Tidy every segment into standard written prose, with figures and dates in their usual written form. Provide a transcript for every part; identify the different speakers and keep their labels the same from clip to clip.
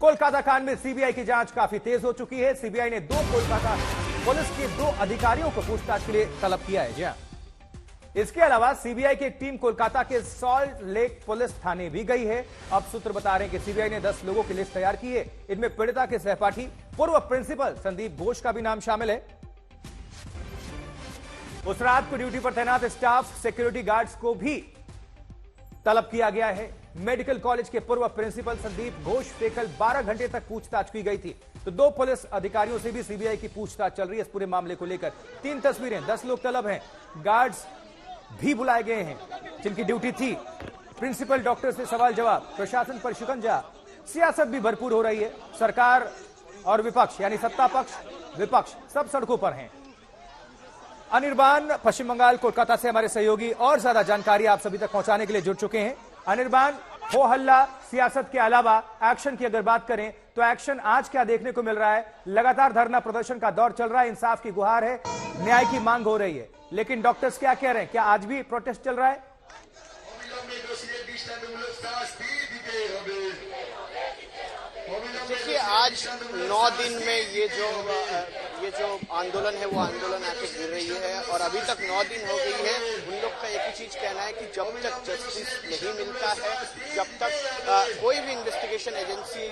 Speaker 1: कोलकाता कांड में सीबीआई की जांच काफी तेज हो चुकी है। सीबीआई ने दो कोलकाता पुलिस के दो अधिकारियों को पूछताछ के लिए तलब किया है। जी हां, इसके अलावा सीबीआई की एक टीम कोलकाता के सॉल्ट लेक पुलिस थाने भी गई है। अब सूत्र बता रहे हैं कि सीबीआई ने 10 लोगों की लिस्ट तैयार की है। इनमें पीड़िता के सहपाठी पूर्व प्रिंसिपल संदीप घोष का भी नाम शामिल है। उस रात को ड्यूटी पर तैनात स्टाफ सिक्योरिटी गार्ड्स को भी तलब किया गया है। मेडिकल कॉलेज के पूर्व प्रिंसिपल संदीप घोष से कल 12 घंटे तक पूछताछ की गई थी। तो दो पुलिस अधिकारियों से भी सीबीआई की पूछताछ चल रही है इस पूरे मामले को लेकर। 3 तस्वीरें, 10 लोग तलब हैं, गार्ड्स भी बुलाए गए हैं जिनकी ड्यूटी थी। प्रिंसिपल डॉक्टर से सवाल जवाब, प्रशासन पर शिकंजा, सियासत भी भरपूर हो रही है। सरकार और विपक्ष यानी सत्ता पक्ष विपक्ष सब सड़कों पर हैं। अनिर्बान पश्चिम बंगाल कोलकाता से हमारे सहयोगी और ज्यादा जानकारी आप सभी तक पहुंचाने के लिए जुड़ चुके हैं। अनिर्बान, हो हल्ला सियासत के अलावा एक्शन की अगर बात करें तो एक्शन आज क्या देखने को मिल रहा है? लगातार धरना प्रदर्शन का दौर चल रहा है, इंसाफ की गुहार है, न्याय की मांग हो रही है, लेकिन डॉक्टर्स क्या कह रहे हैं? क्या आज भी प्रोटेस्ट चल रहा है?
Speaker 2: देखिए, आज 9 दिन में ये जो आंदोलन है वो आंदोलन आके गिर रही है और अभी तक 9 दिन हो गई है। उन लोग का एक ही चीज कहना है कि जब तक जस्टिस नहीं मिलता है, जब तक कोई भी इन्वेस्टिगेशन एजेंसी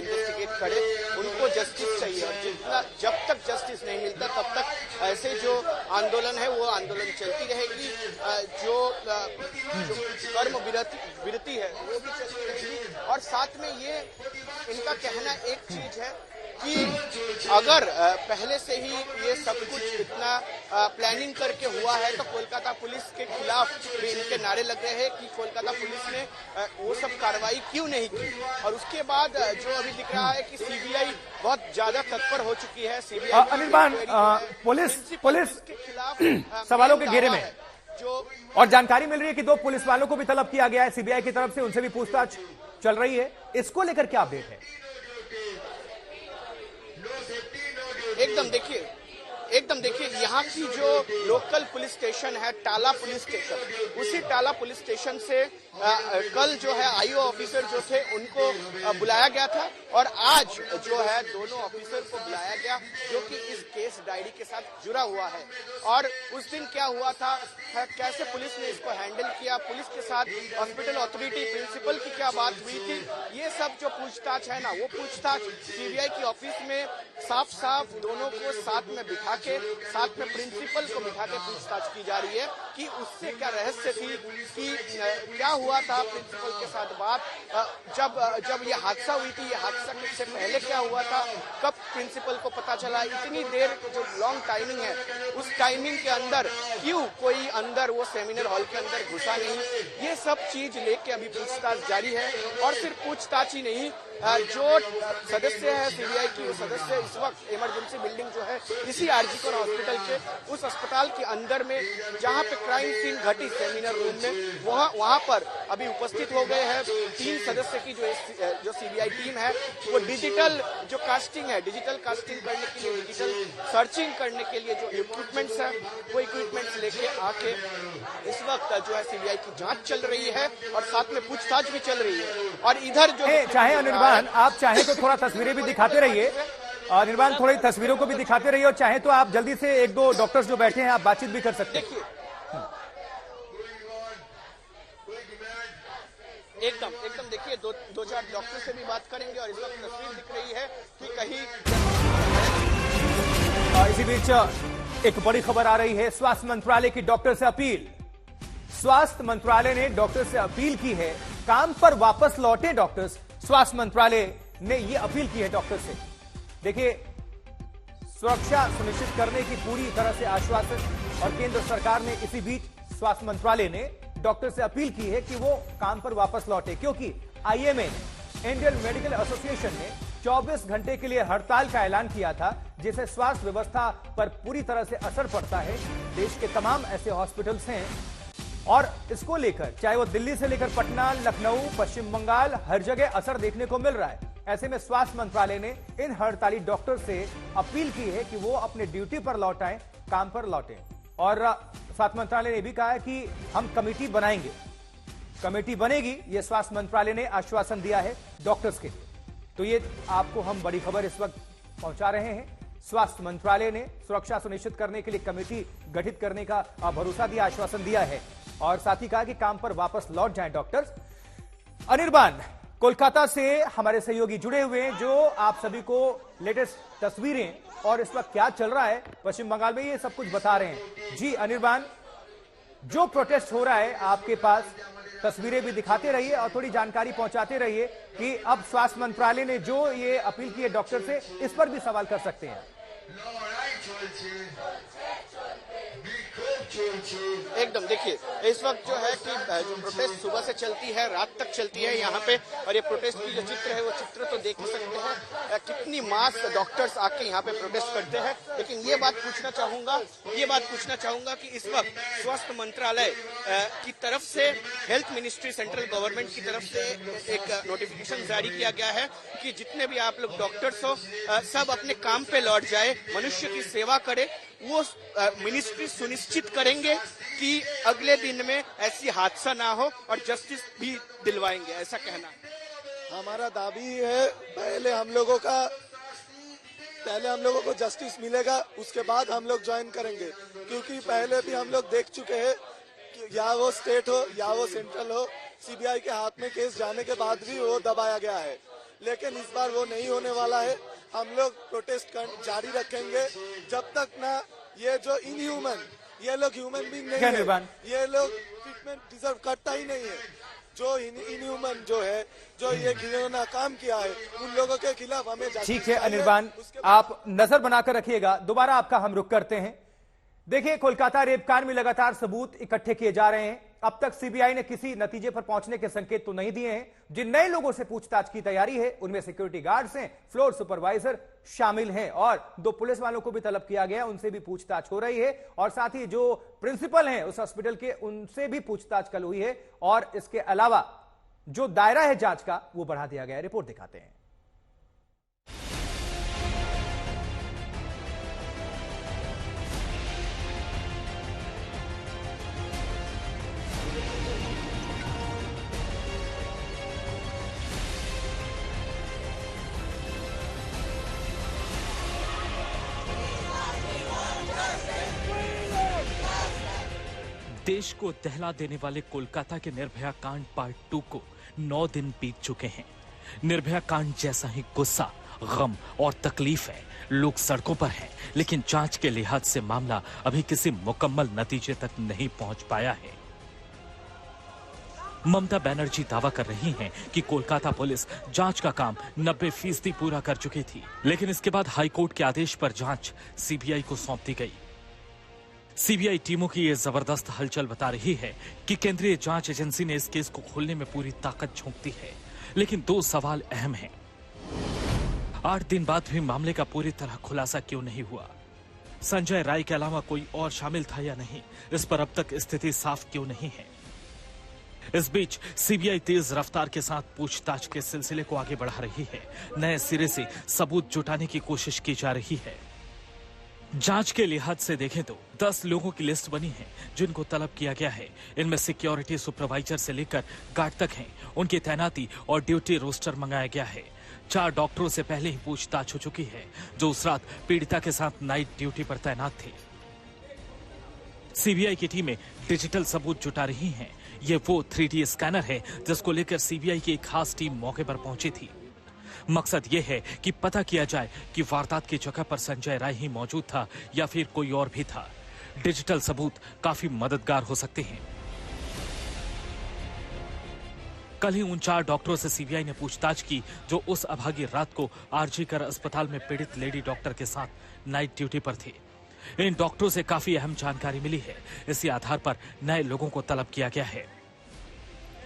Speaker 2: इन्वेस्टिगेट करे, उनको जस्टिस चाहिए और जब तक जस्टिस नहीं मिलता तब तक ऐसे जो आंदोलन है वो आंदोलन चलती रहेगी। जो कर्म विरति है वो भी चलती रहेगी। और साथ में ये इनका कहना एक चीज है कि अगर पहले से ही ये सब कुछ इतना प्लानिंग करके हुआ है तो कोलकाता पुलिस के खिलाफ भी इनके नारे लग रहे हैं कि कोलकाता पुलिस ने वो सब कार्रवाई क्यों नहीं की। और उसके बाद जो अभी दिख रहा है कि सीबीआई बहुत ज्यादा तत्पर हो चुकी है। सीबीआई
Speaker 1: अनिर्बान, पुलिस के खिलाफ सवालों के घेरे में और जानकारी मिल रही है कि 2 पुलिस वालों को भी तलब किया गया है सीबीआई की तरफ से, उनसे भी पूछताछ चल रही है। इसको लेकर क्या अपडेट है?
Speaker 2: एकदम देखिए यहाँ की जो लोकल पुलिस स्टेशन है टाला पुलिस स्टेशन, उसी टाला पुलिस स्टेशन से कल जो है आईओ ऑफिसर जो थे उनको बुलाया गया था और आज जो है दोनों ऑफिसर को बुलाया गया जो कि इस केस डायरी के साथ जुड़ा हुआ है। और उस दिन क्या हुआ था, कैसे पुलिस ने इसको हैंडल किया, पुलिस के साथ हॉस्पिटल अथॉरिटी प्रिंसिपल की क्या बात हुई थी, ये सब जो पूछताछ है ना वो पूछताछ सीबीआई की ऑफिस में साफ दोनों को साथ में बिठा के, साथ में प्रिंसिपल को बिठा के पूछताछ की जा रही है कि उससे क्या रहस्य थी, कि क्या हुआ था प्रिंसिपल के साथ बात, जब ये हादसा हुई थी, ये हादसा से पहले क्या हुआ था, कब प्रिंसिपल को पता चला, इतनी देर जो लॉन्ग टाइमिंग है उस टाइमिंग के अंदर क्यों कोई अंदर वो सेमिनार हॉल के अंदर घुसा नहीं, ये सब चीज लेके अभी पूछताछ जारी है। और सिर्फ पूछताछ ही नहीं, जो सदस्य है सीबीआई की, वो सदस्य इस वक्त इमरजेंसी बिल्डिंग जो है इसी आरजीकर हॉस्पिटल के उस अस्पताल के अंदर में जहां पे क्राइम सीन घटी सेमिनार रूम में, वहां पर अभी उपस्थित हो गए हैं। 3 सदस्य की जो सीबीआई टीम है वो डिजिटल जो कास्टिंग है, डिजिटल कास्टिंग करने के लिए, डिजिटल सर्चिंग करने के लिए जो इक्विपमेंट्स है वो इक्विपमेंट्स लेके आके इस वक्त जो है सीबीआई की जांच चल रही है और साथ में पूछताछ भी चल रही है। और इधर जो
Speaker 1: चाहे अनिर्बान आप चाहे तो थोड़ा तस्वीरें भी दिखाते रहिए, अनिर्बान थोड़ी तस्वीरों को भी दिखाते रहिए, और चाहे तो आप जल्दी से 1-2 डॉक्टर्स जो बैठे हैं आप बातचीत भी कर सकते हैं।
Speaker 2: एकदम देखिए, 2-4 डॉक्टर से भी बात करेंगे और इस वक्त तस्वीर दिख रही है कि कहीं।
Speaker 1: इसी बीच एक बड़ी खबर आ रही है, स्वास्थ्य मंत्रालय की डॉक्टर से अपील। स्वास्थ्य मंत्रालय ने डॉक्टर से अपील की है, काम पर वापस लौटे डॉक्टर्स। स्वास्थ्य मंत्रालय ने यह अपील की है डॉक्टर से। देखिए, सुरक्षा सुनिश्चित करने की पूरी तरह से आश्वासन, और केंद्र सरकार ने इसी बीच स्वास्थ्य मंत्रालय ने डॉक्टर से अपील की है कि वो काम पर वापस लौटे, क्योंकि आईएमए इंडियन मेडिकल एसोसिएशन ने 24 घंटे के लिए हड़ताल का ऐलान किया था, जिससे स्वास्थ्य व्यवस्था पर पूरी तरह से असर पड़ता है। देश के तमाम ऐसे हॉस्पिटल्स हैं और इसको लेकर चाहे वो दिल्ली से लेकर पटना, लखनऊ, पश्चिम बंगाल, हर जगह असर देखने को मिल रहा है। ऐसे में स्वास्थ्य मंत्रालय ने इन हड़ताली डॉक्टर से अपील की है कि वो अपने ड्यूटी पर लौट आएं, काम पर लौटें। और स्वास्थ्य मंत्रालय ने भी कहा है कि हम कमेटी बनाएंगे, कमेटी बनेगी, यह स्वास्थ्य मंत्रालय ने आश्वासन दिया है डॉक्टर्स के लिए। तो ये आपको हम बड़ी खबर इस वक्त पहुंचा रहे हैं। स्वास्थ्य मंत्रालय ने सुरक्षा सुनिश्चित करने के लिए कमेटी गठित करने का भरोसा दिया, आश्वासन दिया है और साथ ही कहा कि काम पर वापस लौट जाएं डॉक्टर्स। अनिर्बान कोलकाता से हमारे सहयोगी जुड़े हुए हैं, जो आप सभी को लेटेस्ट तस्वीरें और इस वक्त क्या चल रहा है पश्चिम बंगाल में ये सब कुछ बता रहे हैं। जी अनिर्बान, जो प्रोटेस्ट हो रहा है आपके पास तस्वीरें भी दिखाते रहिए और थोड़ी जानकारी पहुंचाते रहिए कि अब स्वास्थ्य मंत्रालय ने जो ये अपील की है डॉक्टर से, इस पर भी सवाल कर सकते हैं।
Speaker 2: एकदम देखिए, इस वक्त जो है कि जो प्रोटेस्ट सुबह से चलती है, रात तक चलती है यहाँ पे, और ये प्रोटेस्ट की जो चित्र है वो चित्र तो देख सकते हैं कितनी मास डॉक्टर्स आके यहाँ पे प्रोटेस्ट करते हैं। लेकिन ये बात पूछना चाहूंगा कि इस वक्त स्वास्थ्य मंत्रालय की तरफ से, हेल्थ मिनिस्ट्री, सेंट्रल गवर्नमेंट की तरफ से एक नोटिफिकेशन जारी किया गया है कि जितने भी आप लोग डॉक्टर्स हो सब अपने काम पे लौट जाए, मनुष्य की सेवा करे। वो मिनिस्ट्री सुनिश्चित करेंगे कि अगले दिन में ऐसी हादसा ना हो और जस्टिस भी दिलवाएंगे, ऐसा कहना
Speaker 3: हमारा दावी है। पहले हम लोगों को जस्टिस मिलेगा, उसके बाद हम लोग ज्वाइन करेंगे, क्योंकि पहले भी हम लोग देख चुके हैं कि या वो स्टेट हो या वो सेंट्रल हो, सीबीआई के हाथ में केस जाने के बाद भी वो दबाया गया है। लेकिन इस बार वो नहीं होने वाला है। हम लोग प्रोटेस्ट जारी रखेंगे जब तक ना ये जो इनह्यूमन, ये लोग ह्यूमन बीइंग नहीं है, ये लोग ट्रीटमेंट डिजर्व करता ही नहीं है। जो इनह्यूमन जो है, जो ये घिनौना काम किया है, उन लोगों के खिलाफ हमें
Speaker 1: ठीक है अनिर्बान, आप नजर बनाकर रखिएगा। दोबारा आपका हम रुख करते हैं। देखिए, कोलकाता रेप कांड में लगातार सबूत इकट्ठे किए जा रहे हैं। अब तक सीबीआई ने किसी नतीजे पर पहुंचने के संकेत तो नहीं दिए हैं। जिन नए लोगों से पूछताछ की तैयारी है उनमें सिक्योरिटी गार्ड्स हैं, फ्लोर सुपरवाइजर शामिल हैं और 2 पुलिस वालों को भी तलब किया गया, उनसे भी पूछताछ हो रही है। और साथ ही जो प्रिंसिपल हैं उस हॉस्पिटल के, उनसे भी पूछताछ कल हुई है और इसके अलावा जो दायरा है जांच का वो बढ़ा दिया गया है। रिपोर्ट दिखाते हैं।
Speaker 4: देश को दहला देने वाले कोलकाता के निर्भया कांड पार्ट 2 को 9 दिन बीत चुके हैं। निर्भया कांड जैसा ही गुस्सा, गम और तकलीफ है। लोग सड़कों पर हैं, लेकिन जांच के लिहाज से मामला अभी किसी मुकम्मल नतीजे तक नहीं पहुंच पाया है। ममता बनर्जी दावा कर रही हैं कि कोलकाता पुलिस जांच का काम 90% पूरा कर चुकी थी, लेकिन इसके बाद हाईकोर्ट के आदेश पर जांच सीबीआई को सौंप दी गई। सीबीआई टीमों की यह जबरदस्त हलचल बता रही है कि केंद्रीय जांच एजेंसी ने इस केस को खोलने में पूरी ताकत झोंक दी है। लेकिन 2 सवाल अहम हैं। 8 दिन बाद भी मामले का पूरी तरह खुलासा क्यों नहीं हुआ? संजय राय के अलावा कोई और शामिल था या नहीं, इस पर अब तक स्थिति साफ क्यों नहीं है? इस बीच सीबीआई तेज रफ्तार के साथ पूछताछ के सिलसिले को आगे बढ़ा रही है। नए सिरे से सबूत जुटाने की कोशिश की जा रही है। जांच के लिहाज से देखें तो 10 लोगों की लिस्ट बनी है जिनको तलब किया गया है। इनमें सिक्योरिटी सुपरवाइजर से लेकर गार्ड तक हैं। उनकी तैनाती और ड्यूटी रोस्टर मंगाया गया है। 4 डॉक्टरों से पहले ही पूछताछ हो चुकी है, जो उस रात पीड़िता के साथ नाइट ड्यूटी पर तैनात थे। सीबीआई की टीमें डिजिटल सबूत जुटा रही हैं। ये वो 3D स्कैनर है जिसको लेकर सीबीआई की एक खास टीम मौके पर पहुंची थी। मकसद ये है कि पता किया जाए कि वारदात की जगह पर संजय राय ही मौजूद था या फिर कोई और भी था। डिजिटल सबूत काफी मददगार हो सकते हैं। कल ही उन 4 डॉक्टरों से सीबीआई ने पूछताछ की जो उस अभागी रात को आरजी कर अस्पताल में पीड़ित लेडी डॉक्टर के साथ नाइट ड्यूटी पर थे। इन डॉक्टरों से काफी अहम जानकारी मिली है। इसी आधार पर नए लोगों को तलब किया गया है।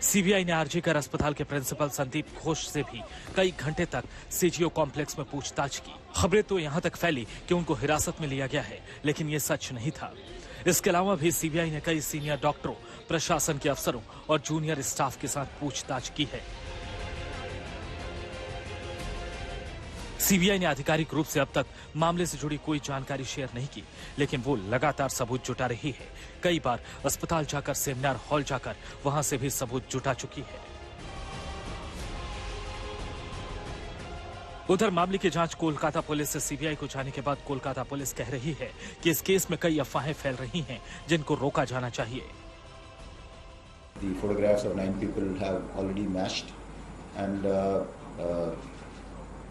Speaker 4: सीबीआई ने आरजी कर अस्पताल के प्रिंसिपल संदीप घोष से भी कई घंटे तक सीजीओ कॉम्प्लेक्स में पूछताछ की। खबरें तो यहां तक फैली कि उनको हिरासत में लिया गया है, लेकिन ये सच नहीं था। इसके अलावा भी सीबीआई ने कई सीनियर डॉक्टरों, प्रशासन के अफसरों और जूनियर स्टाफ के साथ पूछताछ की है। सीबीआई ने आधिकारिक रूप से अब तक मामले से जुड़ी कोई जानकारी शेयर नहीं की, लेकिन वो लगातार सबूत जुटा रही है। कई बार अस्पताल जाकर, सेमिनार हॉल जाकर वहां से भी सबूत जुटा चुकी है। उधर मामले की जांच कोलकाता पुलिस से सीबीआई को जाने के बाद कोलकाता पुलिस कह रही है कि इस केस में कई अफवाहें फैल रही हैं जिनको रोका जाना चाहिए।
Speaker 5: The photographs of 9 people have already matched, and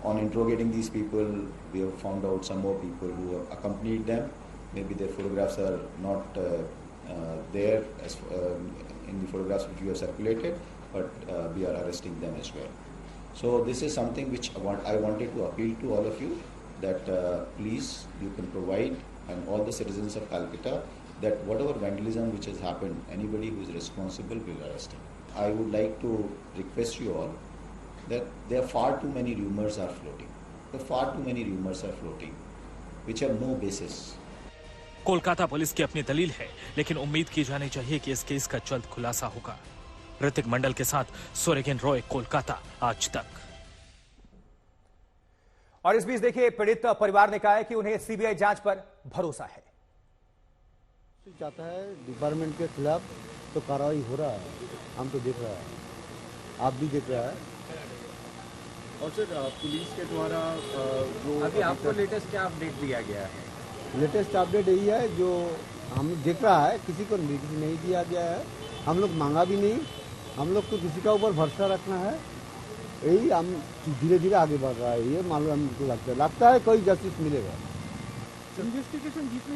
Speaker 5: on interrogating these people, we have found out some more people who have accompanied them. Maybe their photographs are not there as in the photographs which we have circulated, but we are arresting them as well. So this is something which I wanted to appeal to all of you, that please you can provide, and all the citizens of Calcutta, that whatever vandalism which has happened, anybody who is responsible will arrest him. I would like to request you all that there are far too many rumors are floating. There are far too many rumors are floating, which have no basis.
Speaker 4: Kolkata police की अपनी दलील है, लेकिन उम्मीद की जानी चाहिए कि इस केस का जल्द खुलासा होगा। ऋतिक मंडल के साथ सूर्यगेन रॉय, कोलकाता, आज तक।
Speaker 1: और इस बीच देखिए, पीड़ित परिवार ने कहा है कि उन्हें सीबीआई जांच पर भरोसा है।
Speaker 6: चाहता है डिपार्टमेंट के खिलाफ तो कार्रवाई हो रहा है, हम तो देख रहा है, आप भी देख रहा है।
Speaker 7: और सर पुलिस के द्वारा जो अभी आपको लेटेस्ट क्या अपडेट दिया गया है?
Speaker 6: लेटेस्ट अपडेट यही है जो हम देख रहा है, किसी को नहीं दिया गया है, हम लोग मांगा भी नहीं, हम लोग को किसी का ऊपर भरोसा रखना है, यही हम धीरे धीरे आगे बढ़ रहा है। ये मालूम हमको लगता है कोई जस्टिस मिलेगा।
Speaker 8: इन्वेस्टिगेशन जितने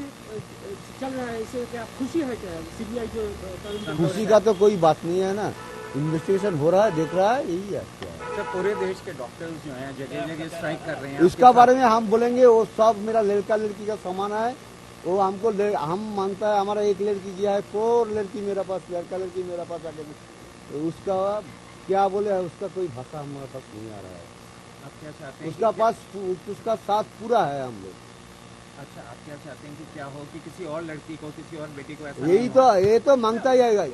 Speaker 8: चल रहा है, इससे क्या खुशी है? क्या सीबीआई जो
Speaker 6: खुशी का तो कोई बात नहीं है ना, इन्वेस्टिगेशन हो रहा है, देख रहा है, यही है।
Speaker 7: सर पूरे देश के डॉक्टर्स जो हैं जगह जगह स्ट्राइक कर रहे हैं,
Speaker 6: इसका बारे में हम बोलेंगे, वो सब मेरा लड़का लड़की का सामान है, वो हमको हम मानता है, हमारा एक लड़की गया है, 4 लड़की मेरे पास, लड़का लड़की मेरे पास आके, तो उसका क्या बोले, उसका कोई भाषा हमारे पास नहीं आ रहा है।
Speaker 7: आप क्या चाहते हैं?
Speaker 6: उसका पास उसका साथ पूरा है हम लोग।
Speaker 7: अच्छा, आप क्या चाहते हैं कि क्या हो, कि किसी और लड़की को, किसी और बेटी को ऐसा
Speaker 6: यही तो ये तो मांगता ही है,